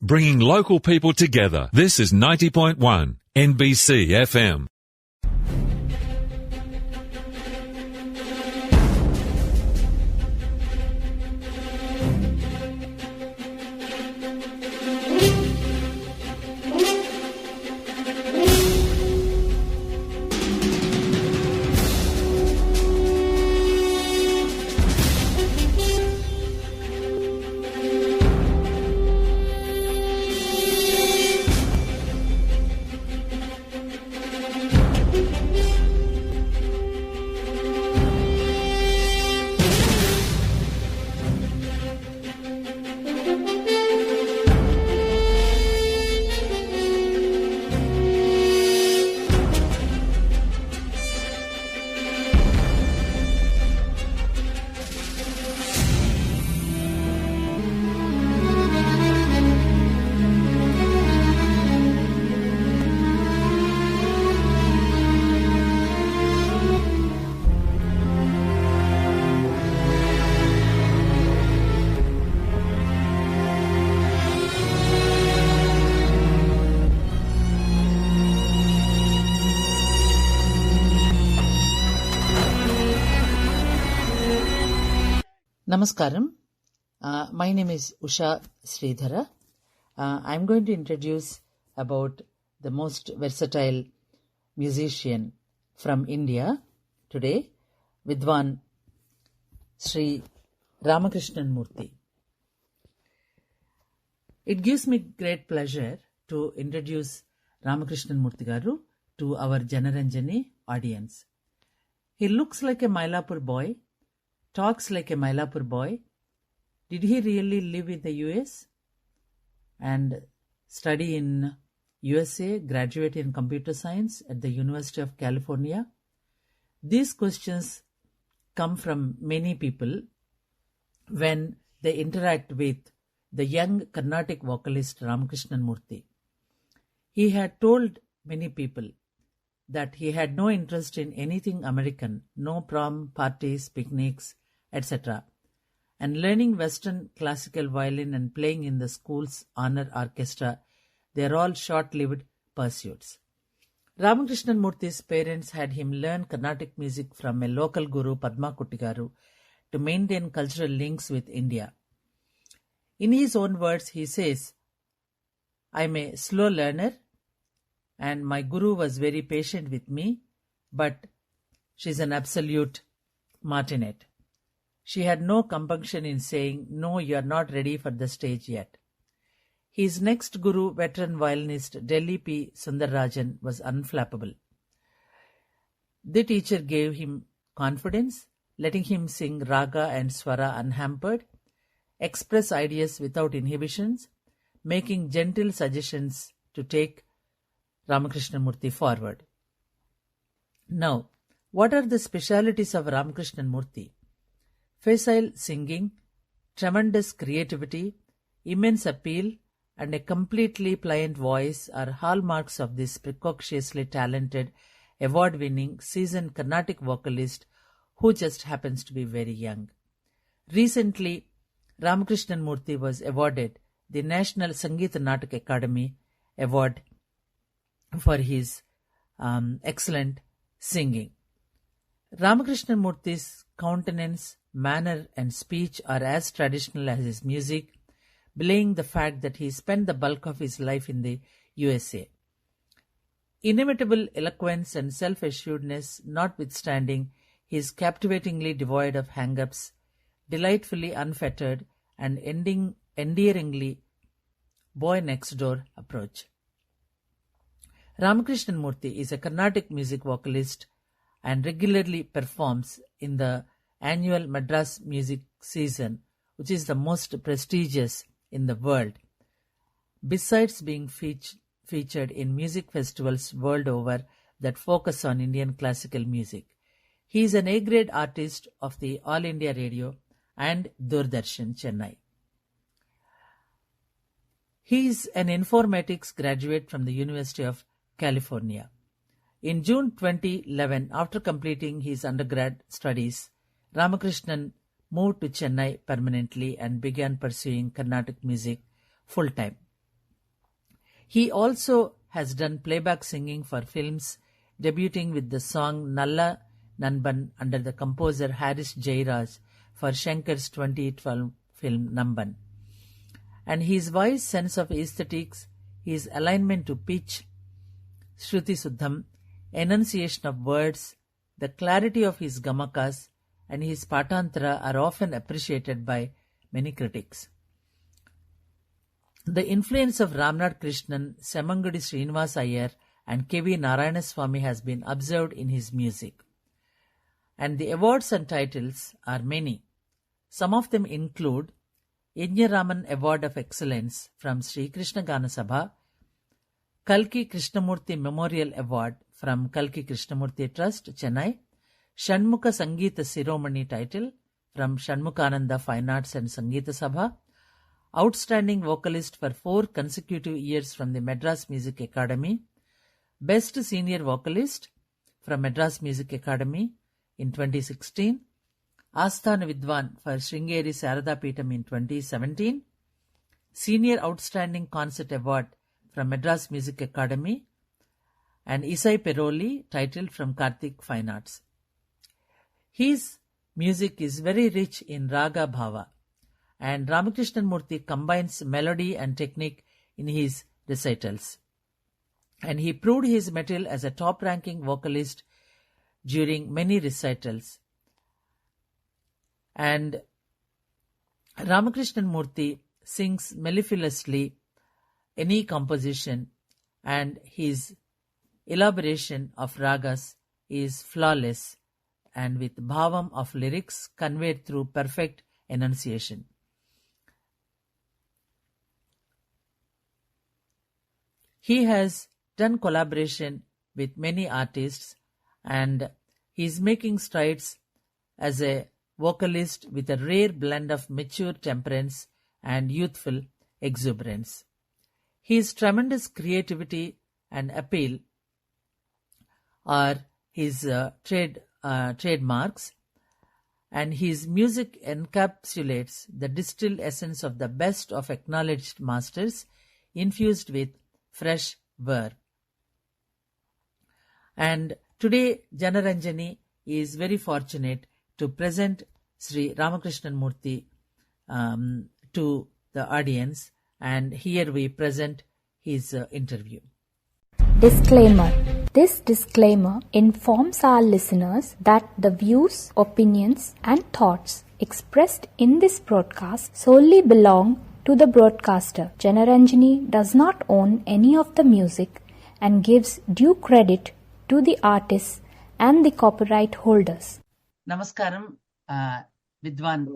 bringing local people together. This is 90.1 NBC FM. Namaskaram. My name is Usha Sridhara. I'm going to introduce about the most versatile musician from India today, Vidwan Sri Ramakrishnan Murthy. It gives me great pleasure to introduce Ramakrishnan Murthy garu to our Janaranjani audience. He looks like a Mylapore boy, talks like a Mylapore boy. Did he really live in the US and study in USA, graduate in computer science at the University of California? These questions come from many people when they interact with the young Carnatic vocalist Ramakrishnan Murthy. He had told many people that he had no interest in anything American, no prom parties, picnics, etc. And learning Western classical violin and playing in the school's honor orchestra, they are all short-lived pursuits. Ramakrishnan Murthy's parents had him learn Carnatic music from a local guru, Padma Kuttigaru, to maintain cultural links with India. In his own words, he says, "I'm a slow learner and my guru was very patient with me, but she's an absolute martinet. She had no compunction in saying, 'No, you are not ready for the stage yet.'" His next guru, veteran violinist Delhi P. Sundararajan, was unflappable. The teacher gave him confidence, letting him sing raga and swara unhampered, express ideas without inhibitions, making gentle suggestions to take Ramakrishnan Murthy forward. Now, what are the specialities of Ramakrishnan Murthy? Facile singing, tremendous creativity, immense appeal, and a completely pliant voice are hallmarks of this precociously talented, award-winning, seasoned Carnatic vocalist who just happens to be very young. Recently, Ramakrishnan Murthy was awarded the National Sangita Nataka Academy Award for his excellent singing. Ramakrishnan Murthy's countenance, manner and speech are as traditional as his music, belaying the fact that he spent the bulk of his life in the USA. Inimitable eloquence and self-assuredness notwithstanding, he is captivatingly devoid of hang-ups, delightfully unfettered, and endearingly boy-next-door approach. Ramakrishnan Murthy is a Carnatic music vocalist and regularly performs in the annual Madras Music Season, which is the most prestigious in the world. Besides being featured in music festivals world over that focus on Indian classical music, he is an A-grade artist of the All India Radio and Doordarshan, Chennai. He is an informatics graduate from the University of California. In June 2011, after completing his undergrad studies, Ramakrishnan moved to Chennai permanently and began pursuing Carnatic music full-time. He also has done playback singing for films, debuting with the song Nalla Nanban under the composer Haris Jairaj for Shankar's 2012 film Namban. And his voice, sense of aesthetics, his alignment to pitch, Shruti Suddham, enunciation of words, the clarity of his gamakas, and his patantra are often appreciated by many critics. The influence of Ramnath Krishnan, Semangudi Srinivas Iyer, and K.V. Narayanaswamy has been observed in his music. And the awards and titles are many. Some of them include Yajnaraman Award of Excellence from Sri Krishna Gana Sabha, Kalki Krishnamurthy Memorial Award from Kalki Krishnamurthy Trust, Chennai, Shanmukha Sangita Siromani title from Shanmukhananda Fine Arts and Sangita Sabha, Outstanding Vocalist for 4 consecutive years from the Madras Music Academy, Best Senior Vocalist from Madras Music Academy in 2016, Asthana Vidwan for Sringeri Sarada Peetham in 2017, Senior Outstanding Concert Award from Madras Music Academy, and Isai Peroli title from Karthik Fine Arts. His music is very rich in raga bhava, and Ramakrishnan Murthy combines melody and technique in his recitals. And he proved his mettle as a top-ranking vocalist during many recitals. And Ramakrishnan Murthy sings mellifluously any composition, and his elaboration of ragas is flawless and with bhavam of lyrics conveyed through perfect enunciation. He has done collaboration with many artists, and he is making strides as a vocalist with a rare blend of mature temperance and youthful exuberance. His tremendous creativity and appeal are his trademarks, and his music encapsulates the distilled essence of the best of acknowledged masters infused with fresh verve. And today Janaranjani is very fortunate to present Sri Ramakrishnan Murthy to the audience, and here we present his interview. Disclaimer. This disclaimer informs our listeners that the views, opinions and thoughts expressed in this broadcast solely belong to the broadcaster. Janaranjani does not own any of the music and gives due credit to the artists and the copyright holders. Namaskaram, Vidwan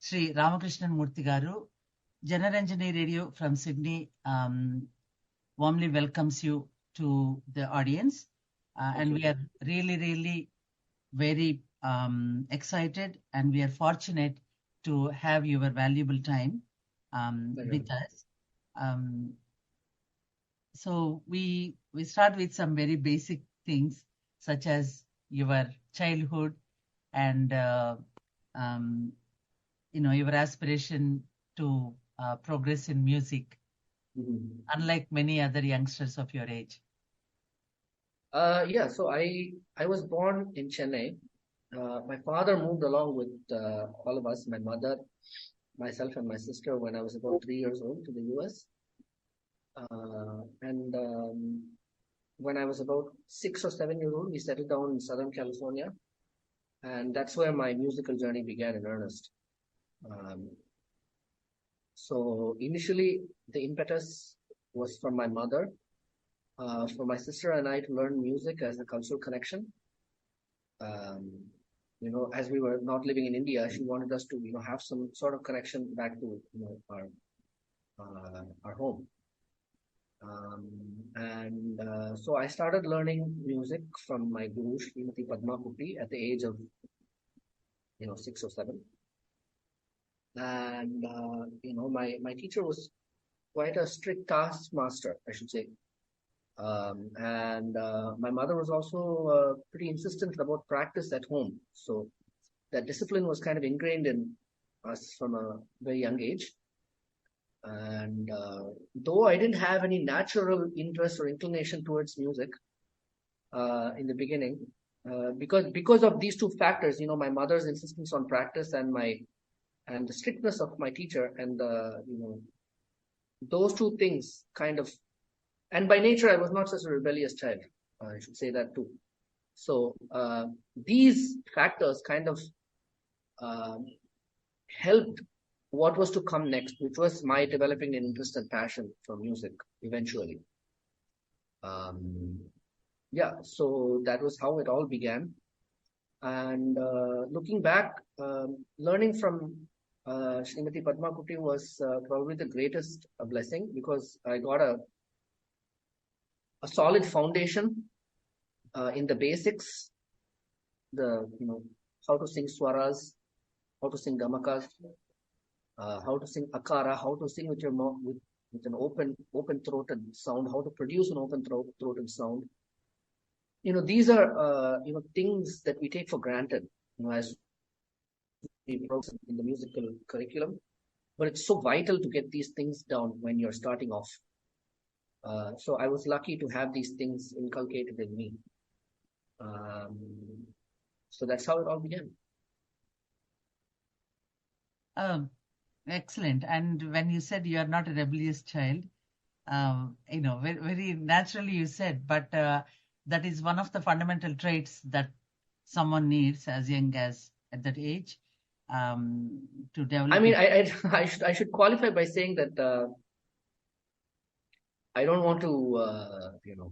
Sri Ramakrishnan Murthy Garu. Janaranjani Radio from Sydney warmly welcomes you to the audience, and we are really very excited, and we are fortunate to have your valuable time with us. So we start with some very basic things such as your childhood and your aspiration to progress in music, unlike many other youngsters of your age. So I was born in Chennai. My father moved along with all of us, my mother, myself and my sister, when I was about 3 years old to the US. When I was about 6 or 7 years old, we settled down in Southern California. And that's where my musical journey began in earnest. So initially, the impetus was from my mother, for my sister and I to learn music as a cultural connection. As we were not living in India, she wanted us to, have some sort of connection back to, our home. So I started learning music from my guru, Srimati Padma Putti, at the age of, 6 or 7. And, my teacher was quite a strict taskmaster, I should say. My mother was also pretty insistent about practice at home. So that discipline was kind of ingrained in us from a very young age. And though I didn't have any natural interest or inclination towards music in the beginning, because of these two factors, my mother's insistence on practice and the strictness of my teacher, and those two things kind of, and by nature I was not such a rebellious child. I should say that too. So these factors kind of helped what was to come next, which was my developing an interest and passion for music eventually. So that was how it all began. And looking back, learning from Srimati Padma Kuti was probably the greatest blessing, because I got a solid foundation in the basics, how to sing swaras, how to sing gamakas, how to sing akara, how to sing with your mouth with an open throated sound, how to produce an open throated sound. These are things that we take for granted, as we progress in the musical curriculum, but it's so vital to get these things down when you're starting off. So I was lucky to have these things inculcated in me. So that's how it all began. Excellent. And when you said you are not a rebellious child, very, very naturally you said, but that is one of the fundamental traits that someone needs as young as at that age to develop. I mean, I should qualify by saying that I don't want to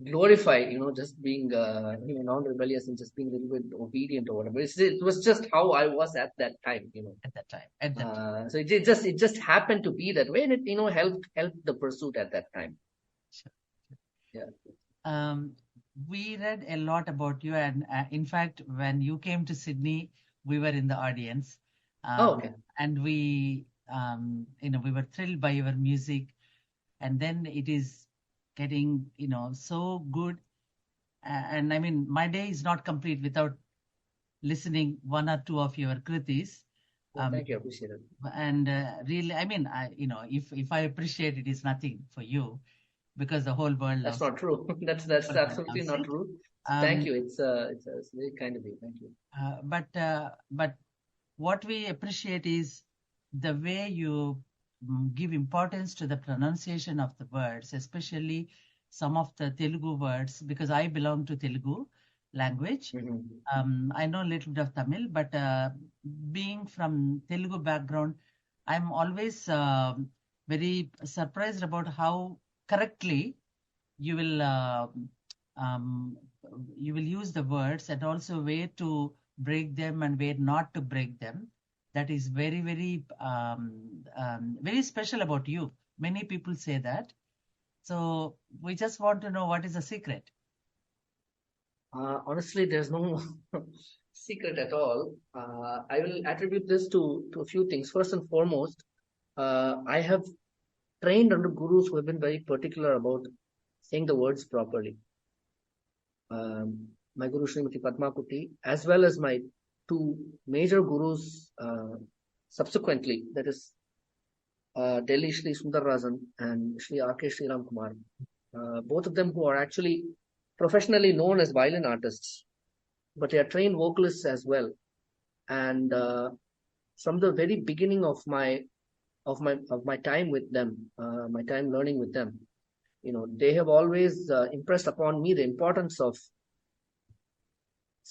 glorify just being non-rebellious and just being a little bit obedient or whatever. It was just how I was at that time. At that time. So it just happened to be that way, and it helped the pursuit at that time. Sure. Yeah. We read a lot about you, and in fact, when you came to Sydney, we were in the audience. Okay. And we were thrilled by your music, and then it is getting so good, and I mean, my day is not complete without listening one or two of your kritis. Thank you, I appreciate it. And really, I mean, if I appreciate it, is nothing for you, because the whole world. That's not true. That's absolutely not true. Thank you. It's very kind of you. Thank you. But what we appreciate is the way you give importance to the pronunciation of the words, especially some of the Telugu words, because I belong to Telugu language. Mm-hmm. I know a little bit of Tamil, but being from Telugu background, I'm always very surprised about how correctly you will use the words, and also where to break them and where not to break them. That is very, very, very special about you. Many people say that. So we just want to know what is the secret. Honestly, there's no secret at all. I will attribute this to a few things. First and foremost, I have trained under gurus who have been very particular about saying the words properly. My guru Srimati Padma Kuti, as well as my two major gurus subsequently, that is Delhi Sri Sundarajan and Sri R.K. Sri Ramkumar, both of them who are actually professionally known as violin artists, but they are trained vocalists as well. And from the very beginning of my time with them, my time learning with them, they have always impressed upon me the importance of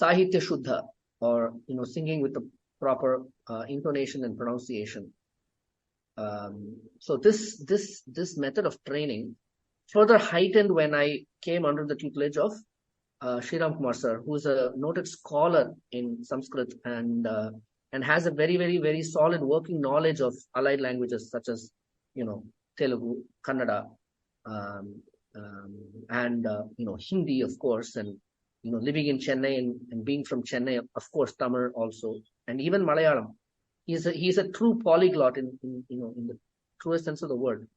Sahitya Shuddha, or singing with the proper intonation and pronunciation. So this method of training further heightened when I came under the tutelage of Sri Ramkumar sir, who is a noted scholar in Sanskrit and has a very, very, very solid working knowledge of allied languages such as Telugu, Kannada, and Hindi, of course, and living in Chennai and being from Chennai, of course, Tamil also, and even Malayalam. He's a true polyglot in the truest sense of the word.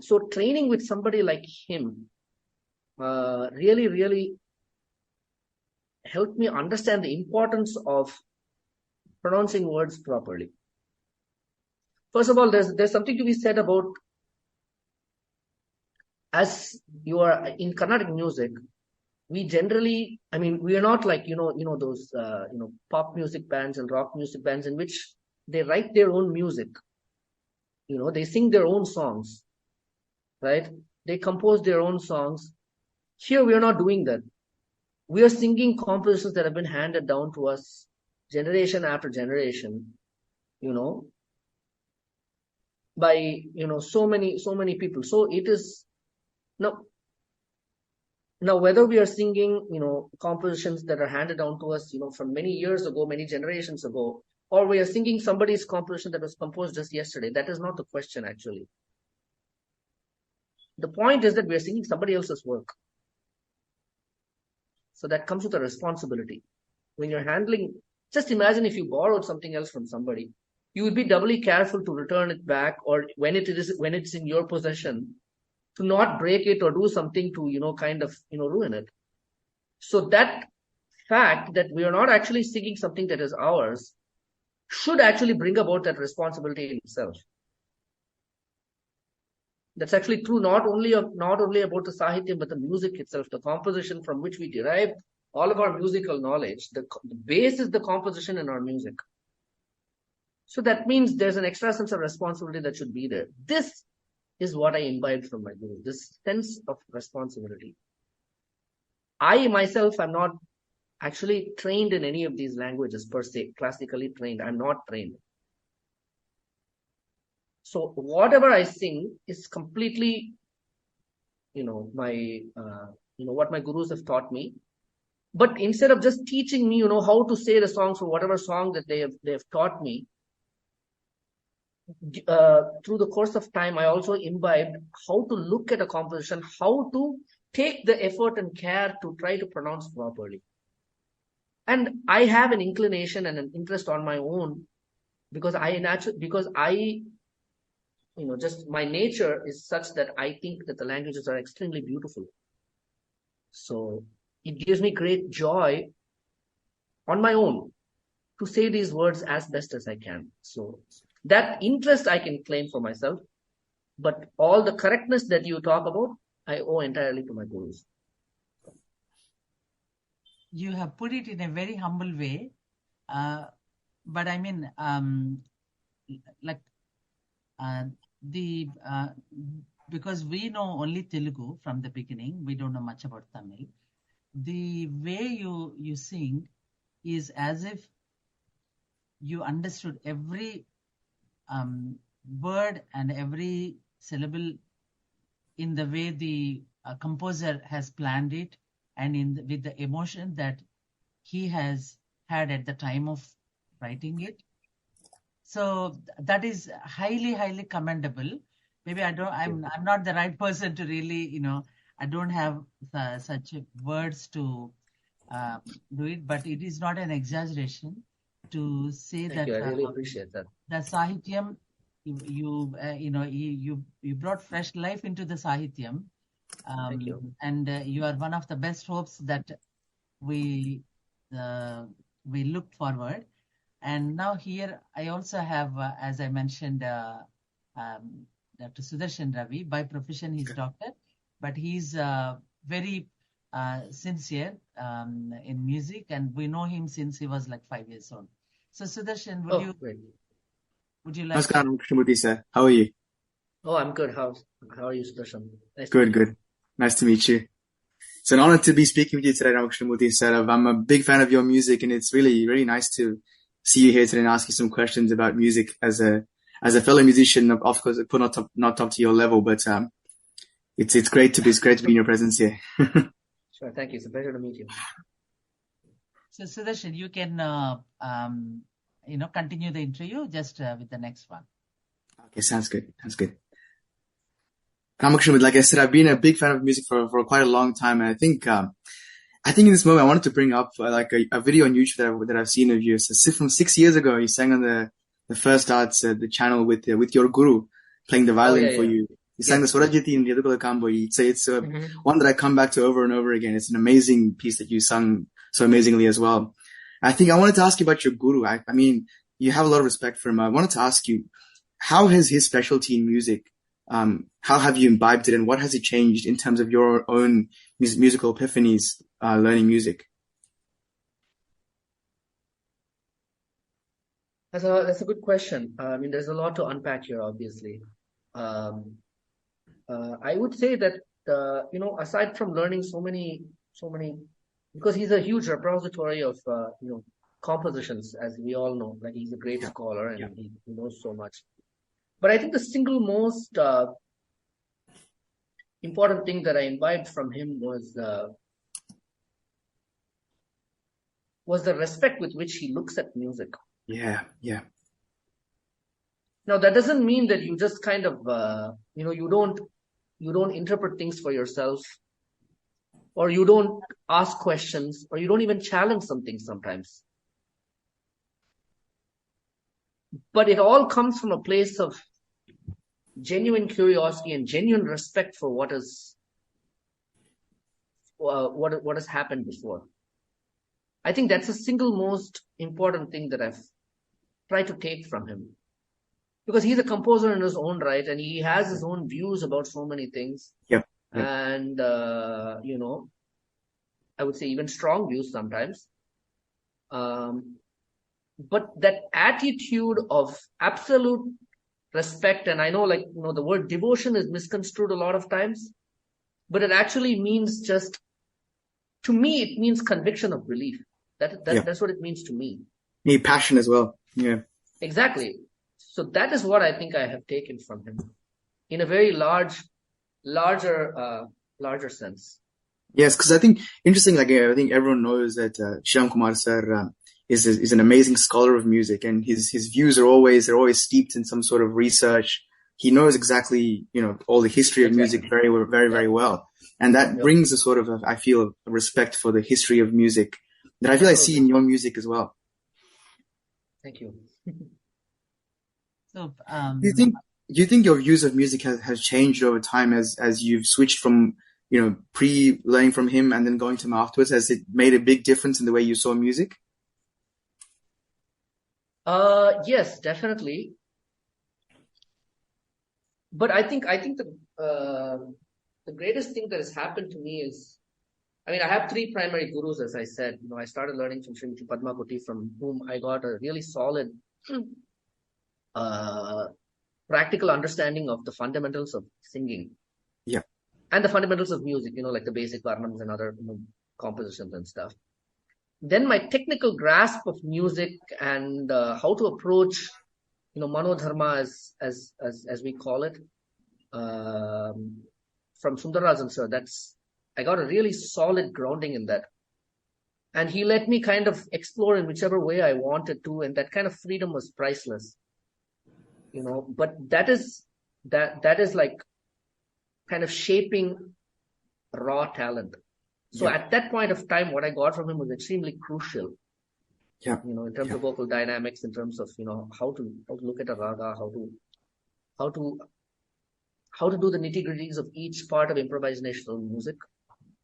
So training with somebody like him really, really helped me understand the importance of pronouncing words properly. first of all, there's something to be said about, as you are in Carnatic music, we generally, we are not like, those, pop music bands and rock music bands in which they write their own music. They sing their own songs, right? They compose their own songs. Here, we are not doing that. We are singing compositions that have been handed down to us generation after generation, by, so many people. So it is, now, whether we are singing, compositions that are handed down to us, from many years ago, many generations ago, or we are singing somebody's composition that was composed just yesterday, that is not the question, actually. The point is that we are singing somebody else's work. So that comes with a responsibility. When you're handling, just imagine if you borrowed something else from somebody, you would be doubly careful to return it back, or when it's in your possession, to not break it or do something to, ruin it. So that fact that we are not actually singing something that is ours should actually bring about that responsibility in itself. That's actually true not only about the Sahityam, but the music itself, the composition from which we derive all of our musical knowledge. The base is the composition in our music. So that means there's an extra sense of responsibility that should be there. This is what I imbibed from my guru, this sense of responsibility. I myself am not actually trained in any of these languages per se, classically trained. I'm not trained. So whatever I sing is completely, my, what my gurus have taught me. But instead of just teaching me, how to say the songs for whatever song that they have taught me, through the course of time, I also imbibed how to look at a composition, how to take the effort and care to try to pronounce properly. And I have an inclination and an interest on my own because just my nature is such that I think that the languages are extremely beautiful. So it gives me great joy on my own to say these words as best as I can. So that interest I can claim for myself, but all the correctness that you talk about, I owe entirely to my gurus. You have put it in a very humble way, but I mean, because we know only Telugu from the beginning, we don't know much about Tamil. The way you sing is as if you understood every word and every syllable in the way the composer has planned it, and with the emotion that he has had at the time of writing it. So that is highly, highly commendable. Maybe I'm not the right person to really, I don't have such words to do it, but it is not an exaggeration to say that. I really appreciate that. The Sahityam, you brought fresh life into the Sahityam. Thank you. And you are one of the best hopes that we look forward. And now here I also have, as I mentioned, Dr. Sudarshan Ravi. By profession, he's doctor, but he's very sincere in music, and we know him since he was like 5 years old. So Sudarshan, would you like? Namaskaram, Krishnamurthy sir. How are you? Oh, I'm good. How are you, Sudarshan? Good. Nice to meet you. It's an honor to be speaking with you today, Ramakrishnan sir. I'm a big fan of your music, and it's really, really nice to see you here today and ask you some questions about music as a fellow musician. Of course, not up to your level, but it's great to be in your presence here. Sure, thank you. It's a pleasure to meet you. So Sudarshan, you can continue the interview just with the next one. Okay, sounds good. Ramakrishnan, like I said, I've been a big fan of music for quite a long time, and I think in this moment I wanted to bring up a video on YouTube that I've seen of you. So from 6 years ago, you sang on the First Arts the channel with your guru playing the violin for you. You sang the Swarajiti in Yadukala Kambo. It's one that I come back to over and over again. It's an amazing piece that you sung so amazingly as well. I think I wanted to ask you about your guru. I mean, you have a lot of respect for him. I wanted to ask you, how has his specialty in music, how have you imbibed it, and what has it changed in terms of your own musical epiphanies, learning music? That's a good question. I mean, there's a lot to unpack here, obviously. I would say that, aside from learning so many, because he's a huge repository of, compositions, as we all know, like he's a great scholar and he knows so much. But I think the single most important thing that I imbibed from him was the respect with which he looks at music. Yeah. Now, that doesn't mean that you just kind of, you don't interpret things for yourself, or you don't ask questions, or you don't even challenge something sometimes. But it all comes from a place of genuine curiosity and genuine respect for what has happened before. I think that's the single most important thing that I've tried to take from him. Because he's a composer in his own right, and he has his own views about so many things. Yep. And, I would say even strong views sometimes. But that attitude of absolute respect, and I know, the word devotion is misconstrued a lot of times, but it actually means to me, it means conviction of belief. That's what it means to me. Need passion as well. Yeah. Exactly. So that is what I think I have taken from him in a very larger sense. Yes, because I think interesting. I think everyone knows that Sri Kumar sir is an amazing scholar of music, and his views are always steeped in some sort of research. He knows exactly all the history of music very very well, and that brings a sort of I feel a respect for the history of music that I feel I see in your music as well. Thank you. So, do you think your views of music has changed over time as you've switched from pre-learning from him and then going to him afterwards? Has it made a big difference in the way you saw music? Yes, definitely. But I think the greatest thing that has happened to me is, I have 3 primary gurus, as I said. I started learning from Sri Padma Kuti, from whom I got a really solid practical understanding of the fundamentals of singing. Yeah. And the fundamentals of music, like the basic varnams and other compositions and stuff. Then my technical grasp of music and how to approach, manodharma as we call it, from Sundarajan sir. I got a really solid grounding in that. And he let me kind of explore in whichever way I wanted to, and that kind of freedom was priceless. But that is like kind of shaping raw talent. So at that point of time, what I got from him was extremely crucial. Yeah. In terms of vocal dynamics, in terms of how to look at a raga, how to do the nitty-gritties of each part of improvisational music.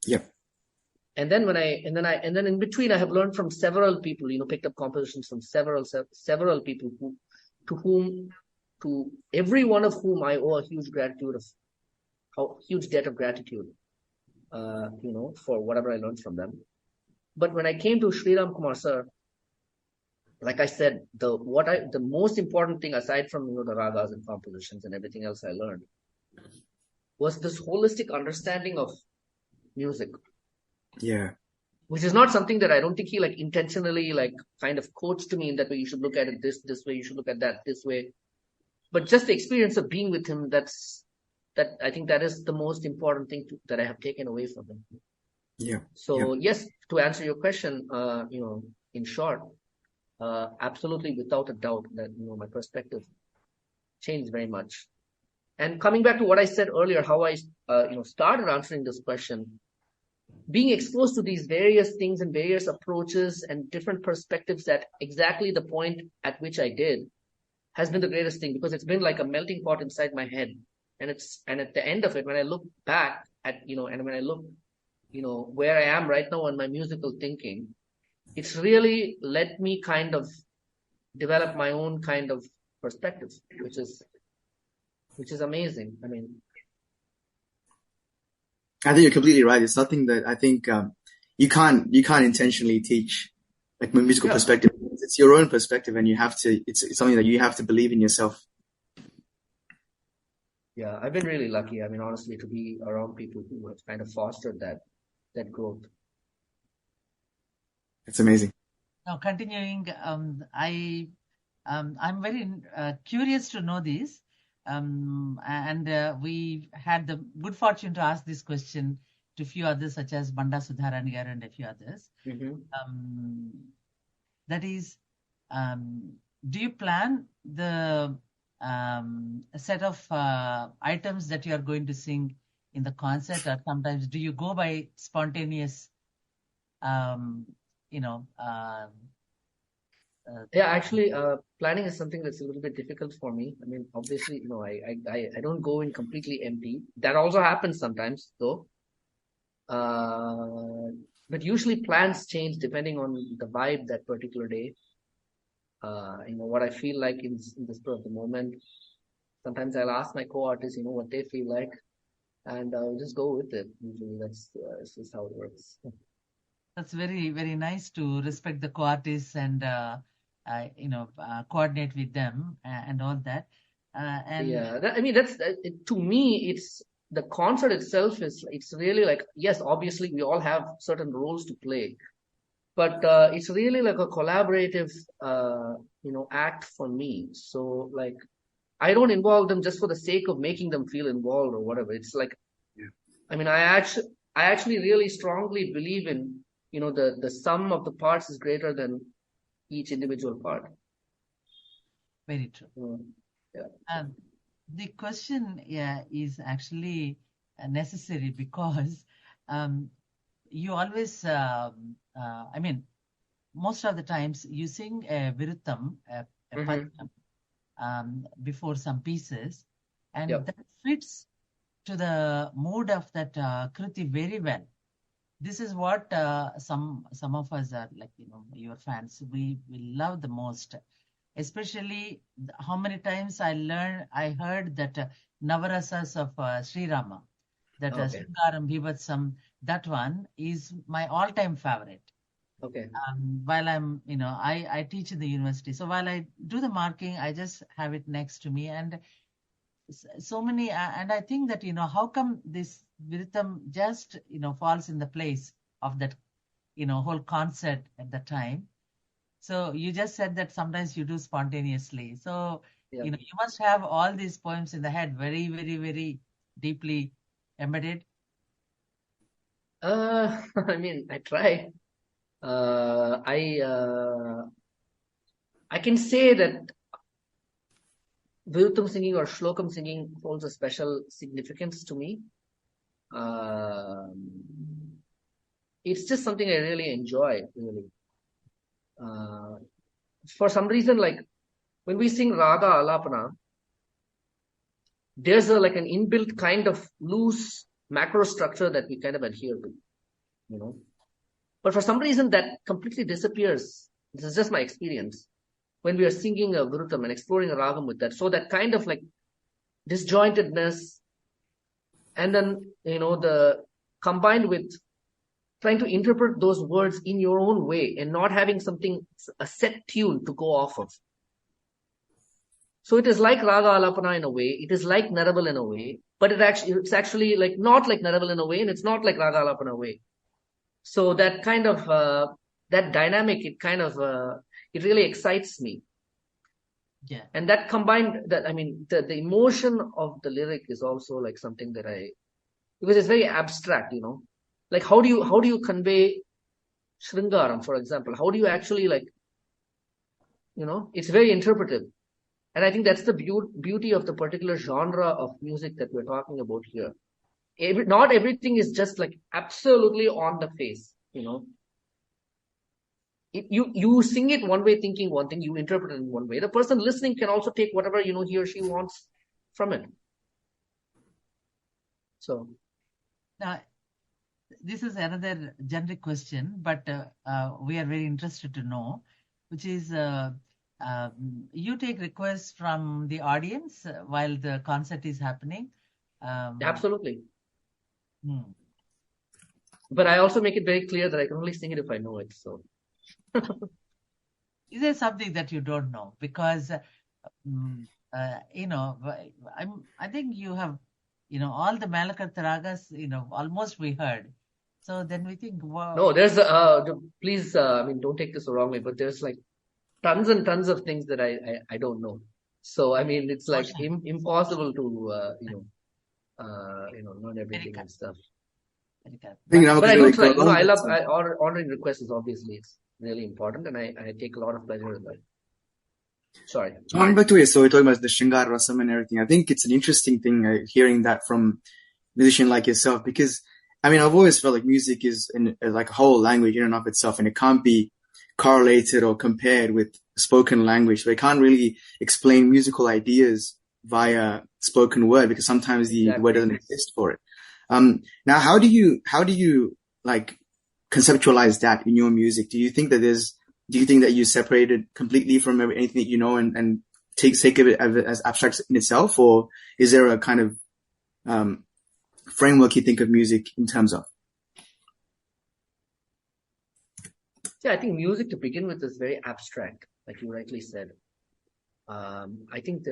Yeah. And then in between, I have learned from several people. Picked up compositions from several people to every one of whom I owe a huge debt of gratitude. For whatever I learned from them. But when I came to Sri Ramakrishnan sir, like I said, the most important thing, aside from the ragas and compositions and everything else I learned, was this holistic understanding of music. Yeah. Which is not something that I don't think he intentionally kind of quotes to me in that way. You should look at it this way. You should look at that this way. But just the experience of being with him, I think that is the most important thing that I have taken away from him. Yeah. So yes, to answer your question, in short, absolutely, without a doubt, that my perspective changed very much. And coming back to what I said earlier, how I started answering this question, being exposed to these various things and various approaches and different perspectives at exactly the point at which I did has been the greatest thing, because it's been like a melting pot inside my head. And at the end of it, when I look back at, and when I look, where I am right now in my musical thinking, it's really let me kind of develop my own kind of perspective, which is amazing. I mean, I think you're completely right. It's something that I think you can't intentionally teach, like musical perspective. It's your own perspective, and it's something that you have to believe in yourself. Yeah, I've been really lucky. I mean, honestly, to be around people who have kind of fostered that growth. It's amazing. Now, continuing, I'm very curious to know this. And we had the good fortune to ask this question to a few others, such as Banda Sudharan Garu and a few others. That is, do you plan the set of items that you are going to sing in the concert, or sometimes do you go by spontaneous, Yeah, actually, planning is something that's a little bit difficult for me. I mean, obviously, I don't go in completely empty. That also happens sometimes, though. But usually plans change depending on the vibe that particular day. What I feel like in the spur of the moment. Sometimes I'll ask my co-artists, what they feel like, and I'll just go with it. Usually, that's just how it works. That's very, very nice to respect the co-artists and coordinate with them and all that. That's to me, it's the concert itself it's really like, yes, obviously we all have certain roles to play, but it's really like a collaborative act for me. So like, I don't involve them just for the sake of making them feel involved or whatever. It's like, I mean, I actually really strongly believe in, the sum of the parts is greater than each individual part. Very true. The question is actually necessary because you always, most of the times you sing a Viruttam, a Padam, before some pieces, and that fits to the mood of that Kriti very well. This is what some of us are like, your fans, we love the most. Especially how many times I heard that Navarasas of Sri Rama, that Sringaram Bhivatsam, that one is my all-time favorite. Okay. While I'm, I teach in the university. So while I do the marking, I just have it next to me. And so many, and I think that, how come this Viritham just, falls in the place of that, whole concert at the time. So you just said that sometimes you do spontaneously. So, you must have all these poems in the head, very, very, very deeply embedded. I mean, I try. I can say that Viruttam singing or Shlokam singing holds a special significance to me. It's just something I really enjoy, really. For some reason, like when we sing Raga Alapana, there's like an inbuilt kind of loose macro structure that we kind of adhere to, But for some reason that completely disappears. This is just my experience. When we are singing a Viruttam and exploring a ragam with that. So that kind of like disjointedness, and then, the combined with trying to interpret those words in your own way and not having a set tune to go off of. So it is like Raga Alapana in a way, it is like Naraval in a way, but it's actually like not like Naraval in a way, and it's not like Raga Alapana in a way. So that kind of, that dynamic, it really excites me. Yeah. And that combined, the emotion of the lyric is also like something that because it's very abstract, Like how do you convey Shringaram, for example? How do you actually it's very interpretive. And I think that's the beauty of the particular genre of music that we're talking about here. Not everything is just like absolutely on the face, You sing it one way, thinking one thing, you interpret it in one way. The person listening can also take whatever, he or she wants from it. So. Now, this is another generic question, but we are very interested to know, which is, You take requests from the audience while the concert is happening. Absolutely. Hmm. But I also make it very clear that I can only sing it if I know it. So, is there something that you don't know? Because I think you have, all the Malakarta ragas, almost we heard. So then we think, wow. No, there's please, I mean, don't take this the wrong way, but there's like tons and tons of things that I don't know. So I mean, it's like impossible to learn everything and stuff. But I do try. I love honoring requests. Obviously, it's really important, and I take a lot of pleasure in that. Sorry. Going back to it, so we're talking about the Shringar Rasam and everything. I think it's an interesting thing hearing that from a musician like yourself, because I mean, I've always felt like music is like a whole language in and of itself, and it can't be correlated or compared with spoken language. So it can't really explain musical ideas via spoken word, because sometimes the word doesn't exist for it. Now, how do you like conceptualize that in your music? Do you think that you separate it completely from anything that you know and take it as abstract in itself, or is there a kind of framework you think of music in terms of? Yeah, I think music to begin with is very abstract, like you rightly said. I think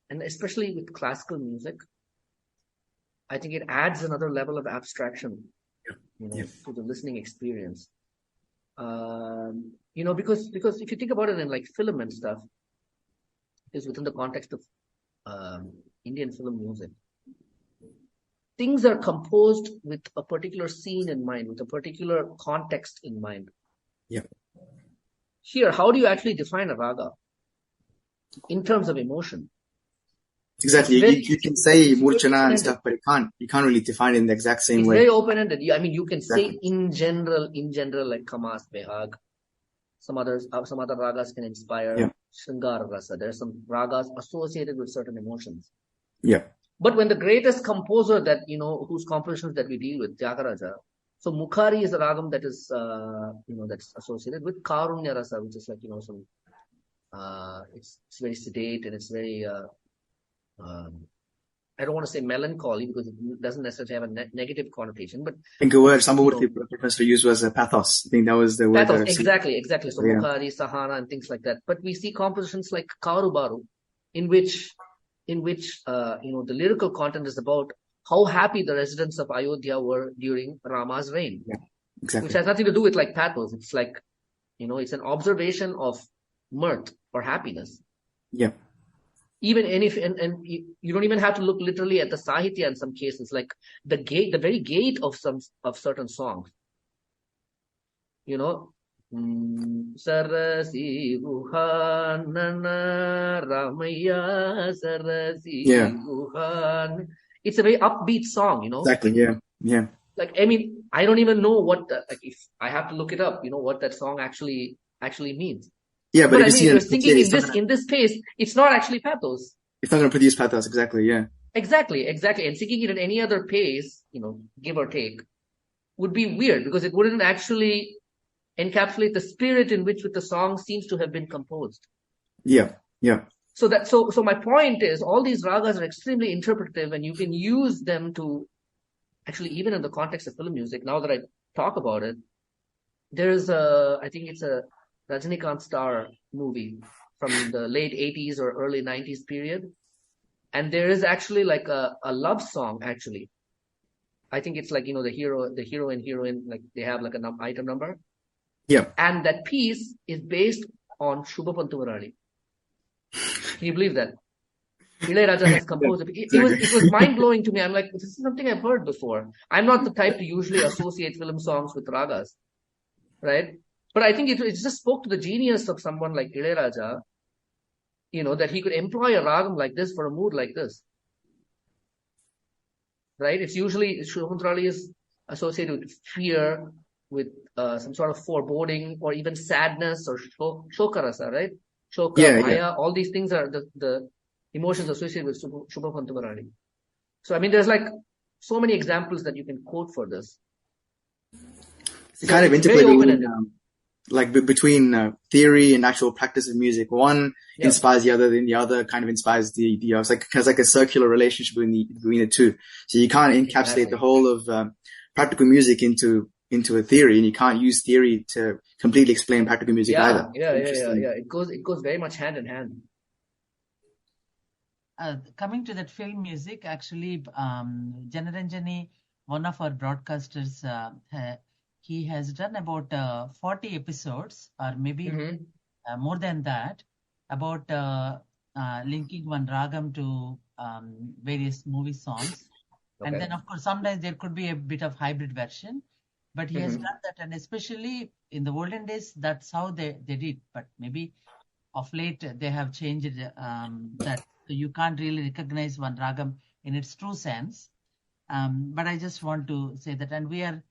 and especially with classical music, I think it adds another level of abstraction, to the listening experience. Because if you think about it in like film and stuff, is within the context of Indian film music. Things are composed with a particular scene in mind, with a particular context in mind. Yeah. Here, how do you actually define a raga in terms of emotion? Exactly. You can say Murchana and stuff, but you can't really define it in the exact same way. It's very open-ended. I mean, you can say in general, like Kamas, Behag. Some other ragas can inspire Shringar Rasa. There are some ragas associated with certain emotions. Yeah. But when the greatest composer that, whose compositions that we deal with, Tyagaraja, so Mukhari is a ragam that is, that's associated with Karunya Rasa, which is like, it's very sedate and it's very, I don't want to say melancholy because it doesn't necessarily have a negative connotation, but I think a word Sambhavurthy Professor used was pathos. I think that was the word. Pathos, exactly. So Mukhari, Sahana, and things like that. But we see compositions like Karubaru, in which the lyrical content is about how happy the residents of Ayodhya were during Rama's reign. Yeah, exactly. Which has nothing to do with like pathos. It's like, it's an observation of mirth or happiness. Yeah. Even if you don't even have to look literally at the Sahitya in some cases, like the very gate of certain songs. Sarasi Guhanana Ramaya Sarasi Guhan. It's a very upbeat song, Exactly, yeah. Like, I mean, I don't even know if I have to look it up, what that song actually means. Yeah, but if you're thinking in this pace, it's not actually pathos. It's not going to produce pathos, exactly, yeah. Exactly. And singing it in any other pace, give or take, would be weird because it wouldn't actually encapsulate the spirit in which the song seems to have been composed. Yeah. So my point is, all these ragas are extremely interpretive, and you can use them to actually, even in the context of film music. Now that I talk about it, there is I think it's a Rajinikanth star movie from the late 80s or early 90s period. And there is actually like a love song, actually. I think it's like, the hero and heroine, like they have like an item number. Yeah. And that piece is based on Shubha Pantuvarali. Can you believe that? Ilayaraja has composed it. It was mind-blowing to me. I'm like, this is something I've heard before. I'm not the type to usually associate film songs with ragas, right? But I think it just spoke to the genius of someone like Ilayaraja, that he could employ a ragam like this for a mood like this. Right? It's usually, Shubha is associated with fear, with some sort of foreboding, or even sadness, or shokarasa, right? Shoka, Maya, all these things are the emotions associated with Shubha Pantuvarali. So, I mean, there's like so many examples that you can quote for this. It's kind of interplay between theory and actual practice of music. One Yeah. inspires the other, then the other kind of inspires the other. It's like a circular relationship between the two. So you can't encapsulate the whole of practical music into a theory, and you can't use theory to completely explain practical music either. Yeah. It goes very much hand in hand. Coming to that film music, actually, Janaranjani, one of our broadcasters, he has done about 40 episodes, or maybe more than that, about linking one ragam to various movie songs. Okay. And then, of course, sometimes there could be a bit of hybrid version. But he has done that, and especially in the olden days, that's how they did. But maybe of late, they have changed that. So you can't really recognize one ragam in its true sense. But I just want to say that, and we are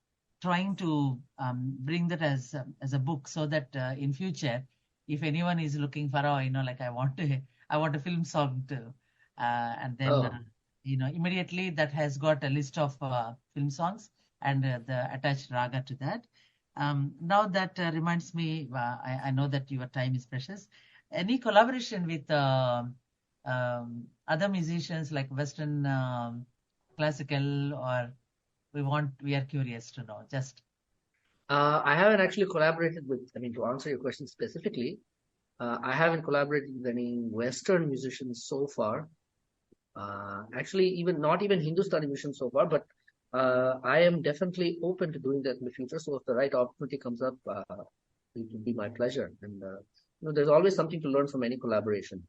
trying to bring that as a book, so that in future, if anyone is looking for, I want a film song too, and then immediately that has got a list of film songs and the attached raga to that. Now that reminds me, I know that your time is precious. Any collaboration with other musicians like Western classical, or we are curious to know. Just I haven't actually collaborated with, to answer your question specifically, I haven't collaborated with any Western musicians so far. Actually, not even Hindustani musicians so far, but I am definitely open to doing that in the future. So if the right opportunity comes up, it would be my pleasure. And there's always something to learn from any collaboration.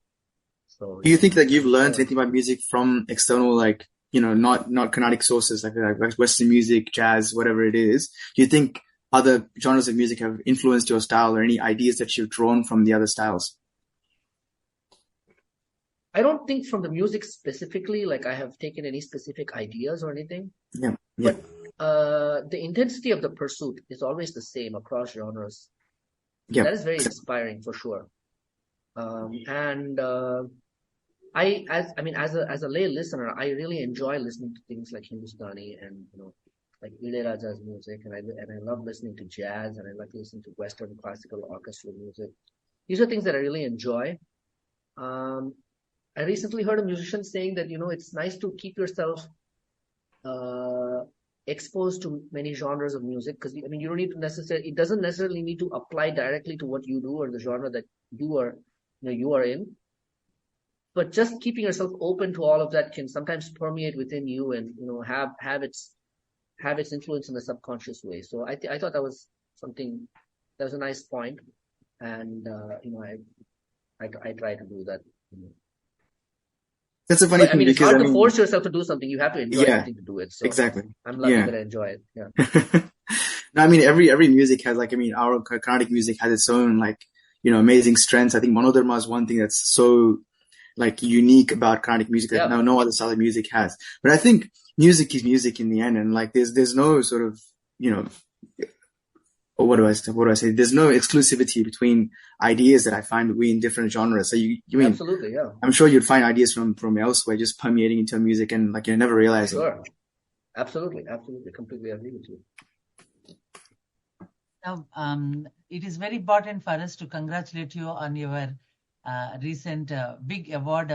So do you think that you've learned anything about music from external, not Carnatic sources, like Western music, jazz, whatever it is? Do you think other genres of music have influenced your style, or any ideas that you've drawn from the other styles? I don't think from the music specifically, like I have taken any specific ideas or anything. Yeah. But the intensity of the pursuit is always the same across genres. Yeah. That is very inspiring for sure. And as a lay listener, I really enjoy listening to things like Hindustani and like Ilayaraja's music, and I love listening to jazz, and I like listening to Western classical orchestral music. These are things that I really enjoy. I recently heard a musician saying that it's nice to keep yourself exposed to many genres of music, because you don't need to it doesn't necessarily need to apply directly to what you do or the genre that you are in. But just keeping yourself open to all of that can sometimes permeate within you and have its influence in a subconscious way. So I thought that was a nice point, and I try to do that. That's a funny thing, it's hard to force yourself to do something. You have to enjoy something to do it. So exactly. I'm lucky that I enjoy it. Yeah. No, every music has our Carnatic music has its own amazing strengths. I think Manodharma is one thing that's so unique about Carnatic music that no other style of music has. But I think music is music in the end, and there's no sort of what do I say? There's no exclusivity between ideas that I find in different genres. So you mean absolutely, yeah. I'm sure you'd find ideas from elsewhere just permeating into music, and you never realize sure. it. Absolutely, completely agree with you. Now, it is very important for us to congratulate you on your recent big award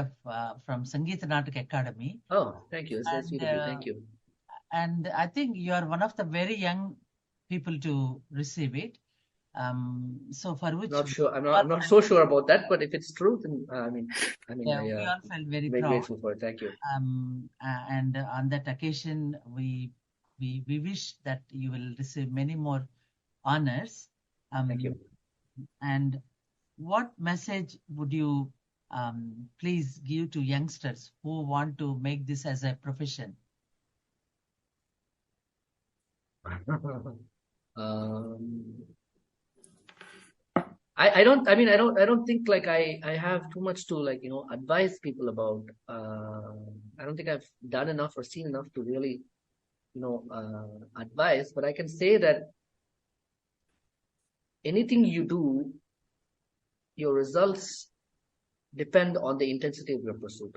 from Sangita Nataka Academy. Oh, thank you. It's sweet of you. Thank you. And I think you are one of the very young people to receive it. So for which I'm not so sure about that, but if it's true, then we all felt very proud. Grateful for it. Thank you. And on that occasion, we wish that you will receive many more honors. Thank you. And what message would you please give to youngsters who want to make this as a profession? I don't think I have too much to advise people about. I don't think I've done enough or seen enough to really advise, but I can say that anything you do, your results depend on the intensity of your pursuit.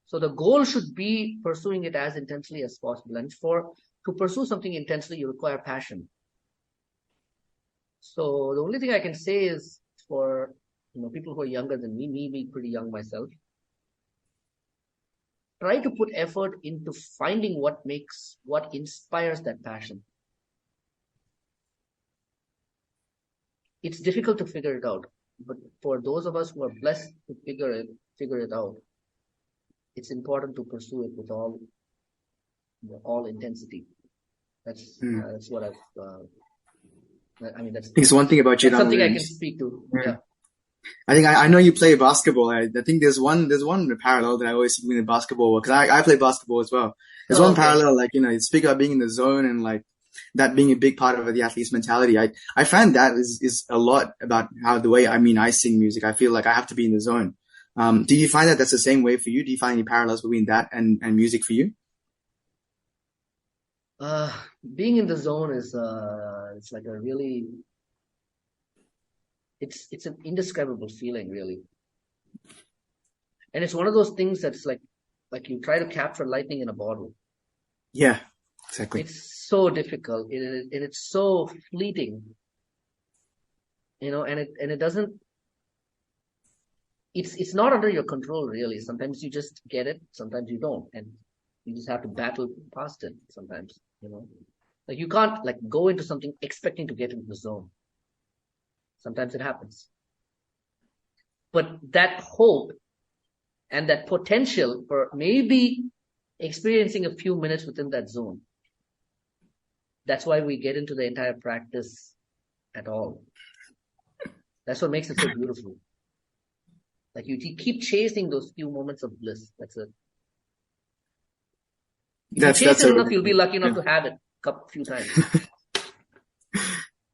So the goal should be pursuing it as intensely as possible. And to pursue something intensely, you require passion. So the only thing I can say is for people who are younger than me being pretty young myself, try to put effort into finding what inspires that passion. It's difficult to figure it out, but for those of us who are blessed to figure it out, it's important to pursue it with all intensity. That's what I've. It's one thing about you. That's something I can speak to. Yeah. I think I know you play basketball. I think there's one parallel that I always see with basketball, because I play basketball as well. There's one parallel, like, you speak about being in the zone and like that being a big part of the athlete's mentality. I find that is a lot about the way I sing music. I feel like I have to be in the zone. Do you find that that's the same way for you? Do you find any parallels between that and music for you? Being in the zone is it's like a really, it's an indescribable feeling, really. And it's one of those things that's like you try to capture lightning in a bottle. Yeah, exactly. It's so difficult, and it's so fleeting, and it doesn't. It's not under your control, really. Sometimes you just get it, sometimes you don't, and you just have to battle past it. Sometimes, like you can't go into something expecting to get into the zone. Sometimes it happens, but that hope and that potential for maybe experiencing a few minutes within that zone. That's why we get into the entire practice at all. That's what makes it so beautiful. Like you keep chasing those few moments of bliss. That's it. If you chase it enough, you'll be lucky enough to have it a few times.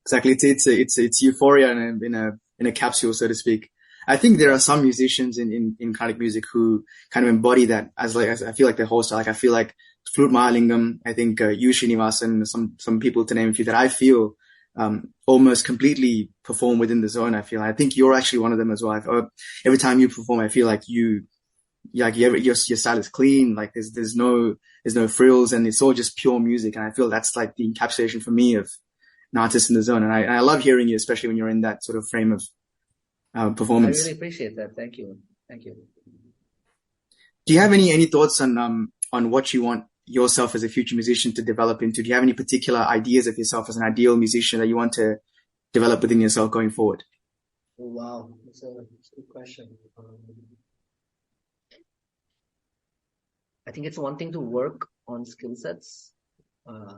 Exactly. It's euphoria in a capsule, so to speak. I think there are some musicians in Carnatic music who kind of embody that as I feel like the whole style. Like I feel like Flute Mahalingam, I think U. Srinivasan, some people to name a few that I feel almost completely perform within the zone. I think you're actually one of them as well. Every time you perform, I feel like your style is clean. Like there's no frills, and it's all just pure music. And I feel that's like the encapsulation for me of an artist in the zone. And I love hearing you, especially when you're in that sort of frame of performance. I really appreciate that. Thank you. Do you have any thoughts on what you want yourself as a future musician to develop into? Do you have any particular ideas of yourself as an ideal musician that you want to develop within yourself going forward? Oh, wow. That's a good question. I think it's one thing to work on skill sets.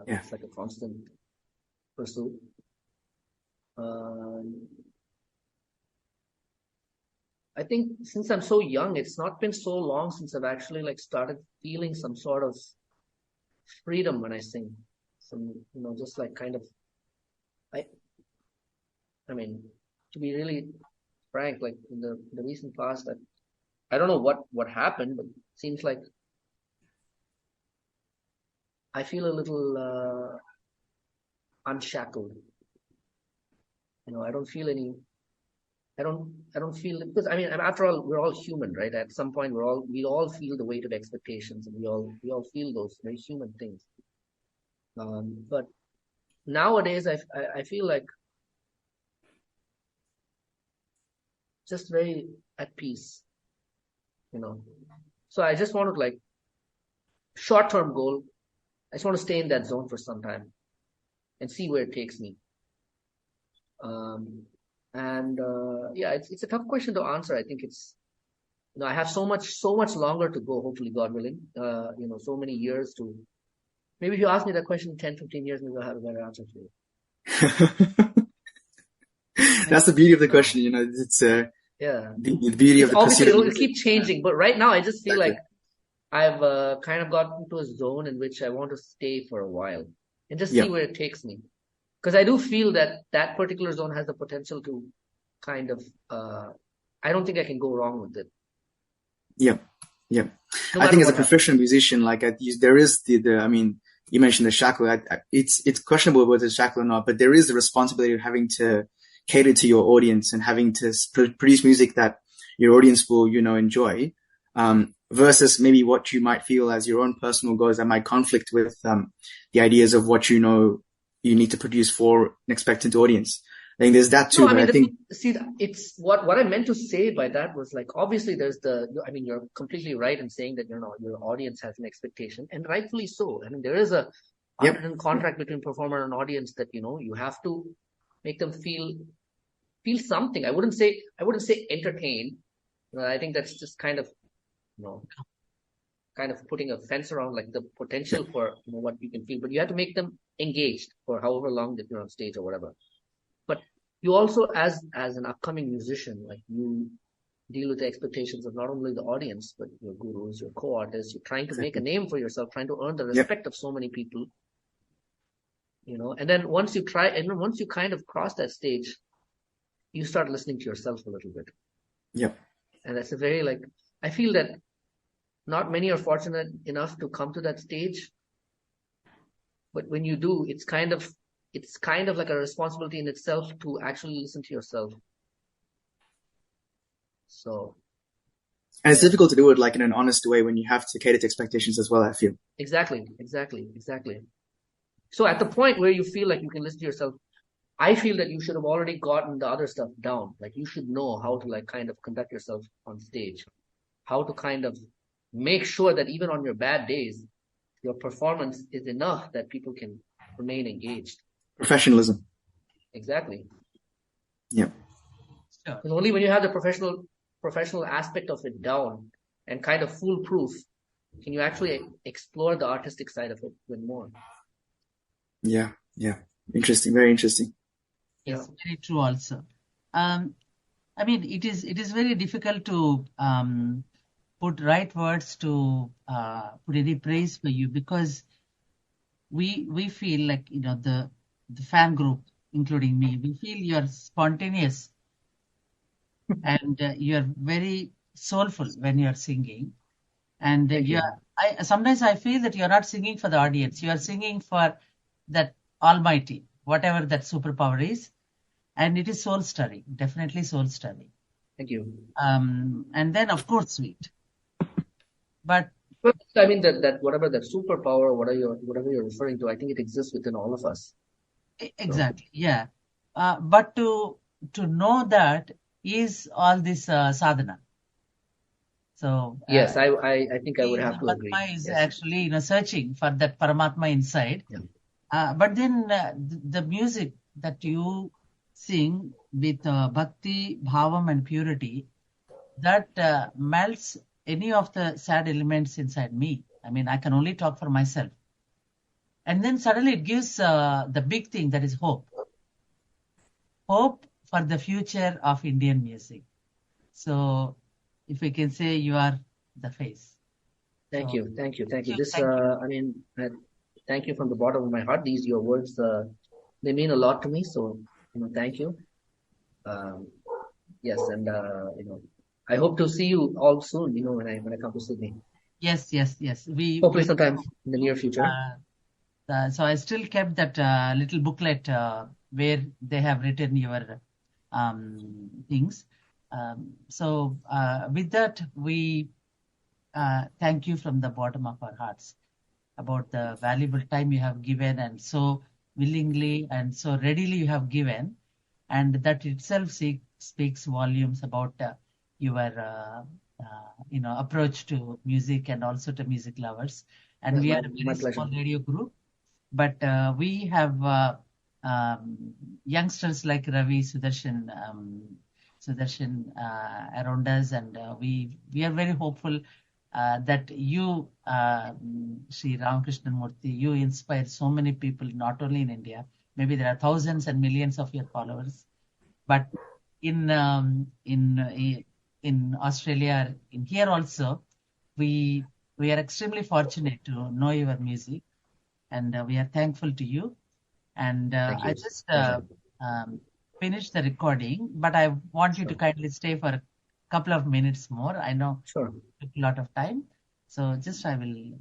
It's like a constant pursuit. I think since I'm so young, it's not been so long since I've actually started feeling some sort of freedom when I sing. Some, just kind of, I mean, to be really frank, like in the recent past, I don't know what happened, but it seems like I feel a little unshackled. I don't feel any. I don't feel, because after all, we're all human, right? At some point, we all feel the weight of expectations, and we all feel those very human things. But nowadays, I feel like just very at peace, So I just want to short-term goal. I just want to stay in that zone for some time and see where it takes me. It's a tough question to answer. I think it's, I have so much longer to go, hopefully, God willing, so many years to, maybe if you ask me that question in 10, 15 years, maybe I'll have a better answer for you. That's the beauty of the question, it's, the beauty of the obviously it'll keep changing, but right now I just feel like I've kind of gotten into a zone in which I want to stay for a while and just see where it takes me. Because I do feel that particular zone has the potential to kind of, I don't think I can go wrong with it. Yeah. No, I think as a professional musician, there is you mentioned the shackle. It's questionable whether it's shackle or not, but there is the responsibility of having to cater to your audience and having to produce music that your audience will, enjoy, versus maybe what you might feel as your own personal goals that might conflict with the ideas of what you need to produce for an expectant audience. I think there's that too. No, I but mean, I think see, it's what I meant to say by that was like, obviously I mean, you're completely right in saying that, your audience has an expectation, and rightfully so. I mean, there is a Yep. unwritten contract between performer and audience that, you have to make them feel something. I wouldn't say entertain. I think that's just kind of, putting a fence around like the potential for, what you can feel, but you have to make them engaged for however long that you're on stage or whatever. But you also, as an upcoming musician, like, you deal with the expectations of not only the audience, but your gurus, your co-artists. You're trying to make a name for yourself, trying to earn the respect of so many people, and then once you kind of cross that stage, you start listening to yourself a little bit. Yep. And that's a very, I feel that not many are fortunate enough to come to that stage. But when you do, it's kind of like a responsibility in itself to actually listen to yourself. So. And it's difficult to do it like in an honest way when you have to cater to expectations as well, I feel. Exactly. So at the point where you feel like you can listen to yourself, I feel that you should have already gotten the other stuff down. Like, you should know how to kind of conduct yourself on stage, how to kind of make sure that even on your bad days, your performance is enough that people can remain engaged. Professionalism. Exactly. Yeah. Sure. Because only when you have the professional aspect of it down and kind of foolproof can you actually explore the artistic side of it even more. Yeah. Interesting. Very interesting. Yes, very true also. I mean, it is very difficult to put right words to put any praise for you, because we feel like, the fan group, including me, we feel you're spontaneous and you're very soulful when you're singing. And sometimes I feel that you're not singing for the audience. You are singing for that Almighty, whatever that superpower is. And it is soul stirring, definitely soul stirring. Thank you. And then, of course, sweet. But I mean that whatever that superpower, whatever you're referring to, I think it exists within all of us. Exactly, yeah. But to know that is all this sadhana. So yes, I think I would have to agree. Paramatma is actually searching for that Paramatma inside. Yeah. But then the music that you sing with bhakti, bhavam, and purity, that melts any of the sad elements inside me. I mean, I can only talk for myself. And then suddenly it gives the big thing, that is hope. Hope for the future of Indian music. So, if we can say, you are the face. Thank you. This, thank you. I mean, thank you from the bottom of my heart. Your words, they mean a lot to me. So, thank you. Yes, and I hope to see you all soon. When I come to Sydney. Yes. We hopefully sometime in the near future. So I still kept that little booklet where they have written your things. So with that, we thank you from the bottom of our hearts about the valuable time you have given, and so willingly and so readily you have given, and that itself speaks volumes about your approach to music and also to music lovers. And we are a very small radio group, but we have youngsters like Ravi, Sudarshan around us, and we are very hopeful that you, Sri Ramakrishnan Murthy, you inspire so many people, not only in India. Maybe there are thousands and millions of your followers, but in Australia, in here also, we are extremely fortunate to know your music, and we are thankful to you. And I just finished the recording, but I want you to kindly stay for a couple of minutes more. I know it took a lot of time, so just I will.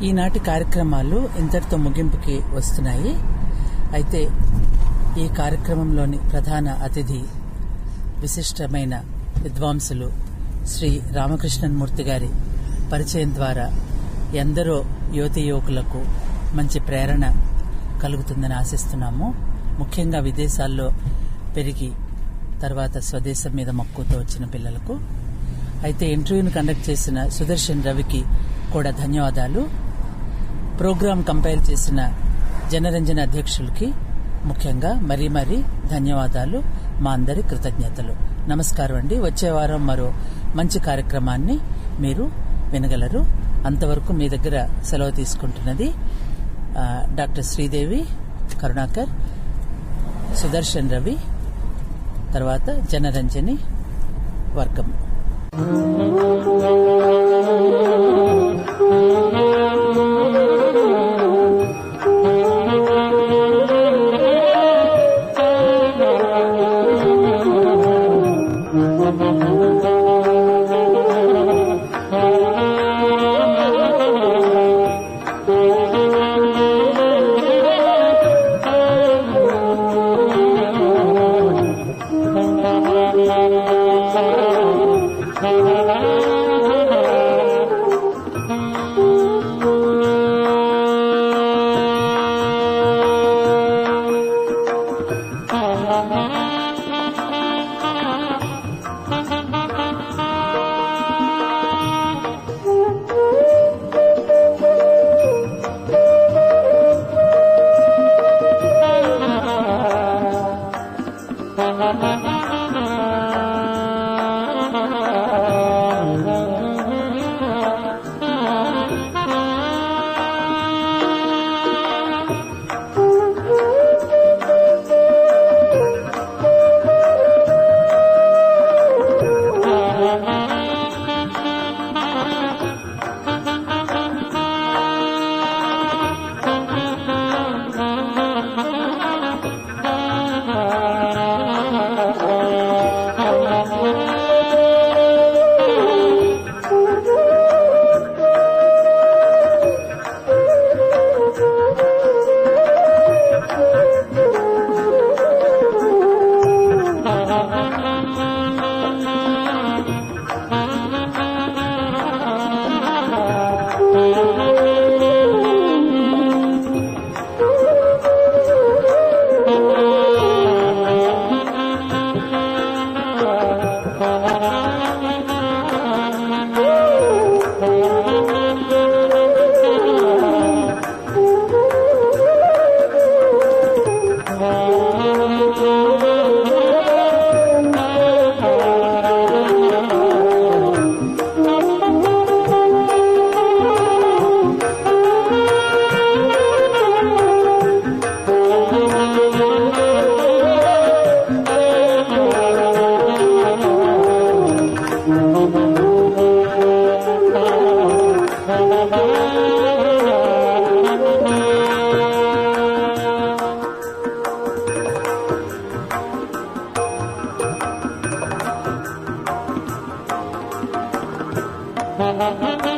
ఈనాటి కార్యక్రమాలు ఇంతటితో ముగింపుకి వస్తున్నాయి. అయితే ఈ కార్యక్రమంలోని ప్రధాన అతిథి విశిష్టమైన విద్వాంసులు శ్రీ రామకృష్ణన్ మూర్తి గారి పరిచయం ద్వారా ఎందరో యువతీ యువకులకు మంచి ప్రేరణ కలుగుతుందని ఆశిస్తున్నాము. ముఖ్యంగా విదేశాల్లో పెరిగి తర్వాత స్వదేశం మీద మక్కువతో వచ్చిన పిల్లలకు. అయితే ఇంటర్వ్యూను కండక్ట్ చేసిన సుదర్శన్ రవికి కూడా ధన్యవాదాలు. ప్రోగ్రాం కంపైల్ చేసిన జనరంజన అధ్యక్షులకి ముఖ్యంగా మరీ మరీ ధన్యవాదాలు. మా అందరి కృతజ్ఞతలు. నమస్కారం అండి. వచ్చే వారం మరో మంచి కార్యక్రమాన్ని మీరు వినగలరు. అంతవరకు మీ దగ్గర సెలవు తీసుకుంటున్నది డాక్టర్ శ్రీదేవి కరుణాకర్, సుదర్శన్ రవి, తర్వాత జనరంజని వర్గం. Thank you.